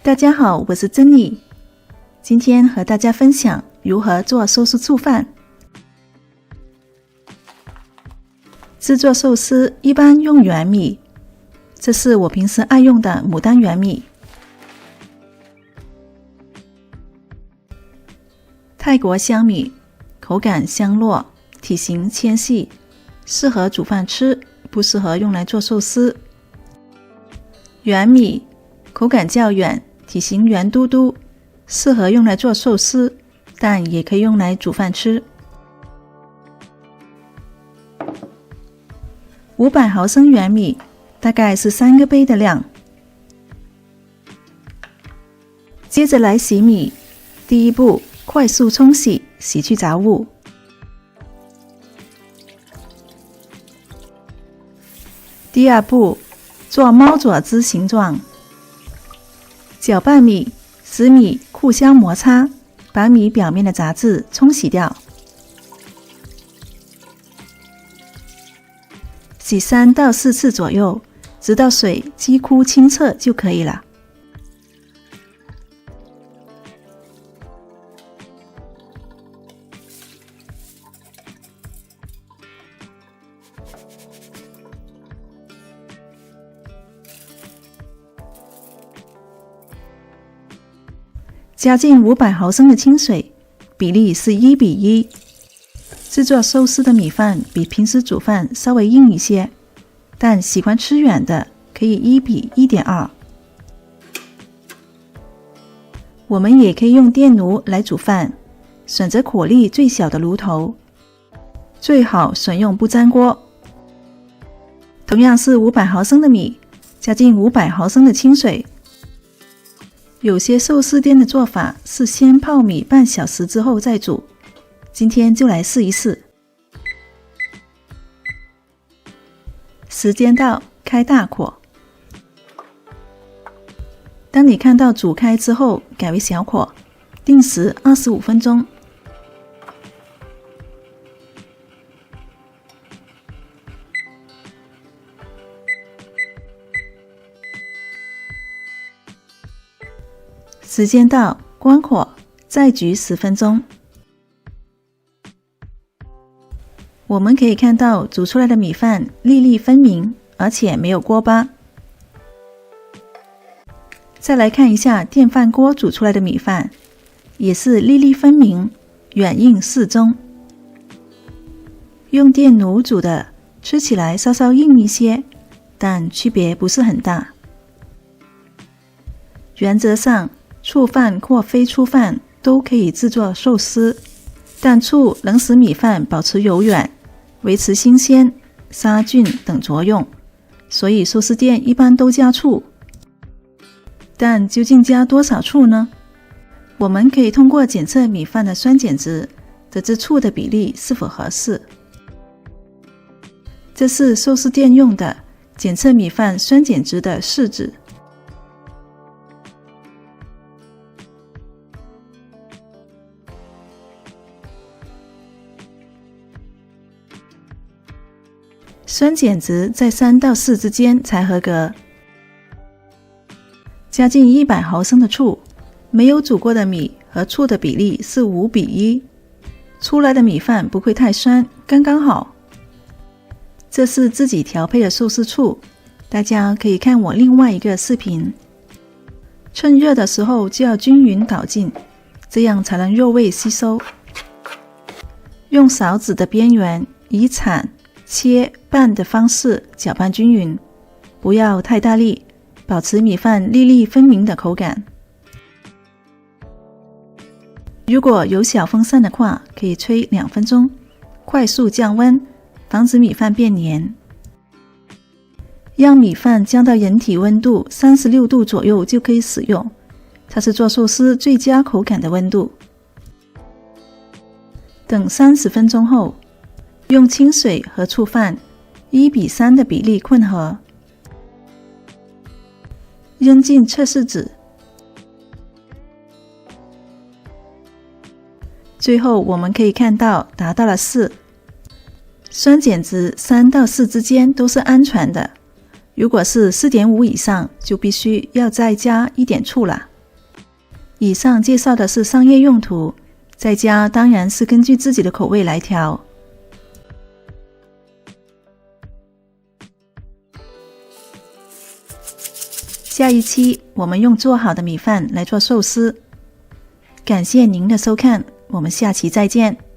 大家好，我是珍妮，今天和大家分享如何做寿司醋饭。制作寿司一般用圆米，这是我平时爱用的牡丹圆米。泰国香米，口感香糯，体型纤细，适合煮饭吃，不适合用来做寿司。圆米，口感较软，体型圆嘟嘟，适合用来做寿司，但也可以用来煮饭吃。500毫升圆米，大概是3个杯的量。接着来洗米，第一步，快速冲洗，洗去杂物。第二步，做猫爪子形状。搅拌米，使米互相摩擦，把米表面的杂质冲洗掉。洗3到4次左右，直到水几乎清澈就可以了。加进500毫升的清水，比例是1比1。制作寿司的米饭比平时煮饭稍微硬一些，但喜欢吃软的可以1比1.2。我们也可以用电炉来煮饭，选择火力最小的炉头，最好选用不粘锅。同样是500毫升的米，加进500毫升的清水。有些寿司店的做法是先泡米半小时之后再煮，今天就来试一试。时间到，开大火。当你看到煮开之后，改为小火，定时25分钟。时间到，关火，再焗10分钟。我们可以看到煮出来的米饭粒粒分明，而且没有锅巴。再来看一下电饭锅煮出来的米饭，也是粒粒分明，软硬适中。用电炉煮的，吃起来稍稍硬一些，但区别不是很大。原则上，醋饭或非醋饭都可以制作寿司，但醋能使米饭保持柔软，维持新鲜、杀菌等作用，所以寿司店一般都加醋。但究竟加多少醋呢？我们可以通过检测米饭的酸碱值，得知醋的比例是否合适。这是寿司店用的检测米饭酸碱值的试纸。酸碱值在3到4之间才合格。加进100毫升的醋，没有煮过的米和醋的比例是5比1，出来的米饭不会太酸，刚刚好。这是自己调配的寿司醋，大家可以看我另外一个视频。趁热的时候就要均匀倒进，这样才能肉味吸收。用勺子的边缘以铲、切、拌的方式搅拌均匀，不要太大力，保持米饭粒粒分明的口感。如果有小风扇的话，可以吹2分钟，快速降温，防止米饭变黏。让米饭降到人体温度36度左右就可以使用，它是做寿司最佳口感的温度。等30分钟后，用清水和醋饭1比3的比例混合，扔进测试纸。最后我们可以看到达到了4，酸碱值3到4之间都是安全的，如果是 4.5 以上，就必须要再加一点醋了。以上介绍的是商业用途，在家当然是根据自己的口味来调。下一期我们用做好的米饭来做寿司。感谢您的收看，我们下期再见。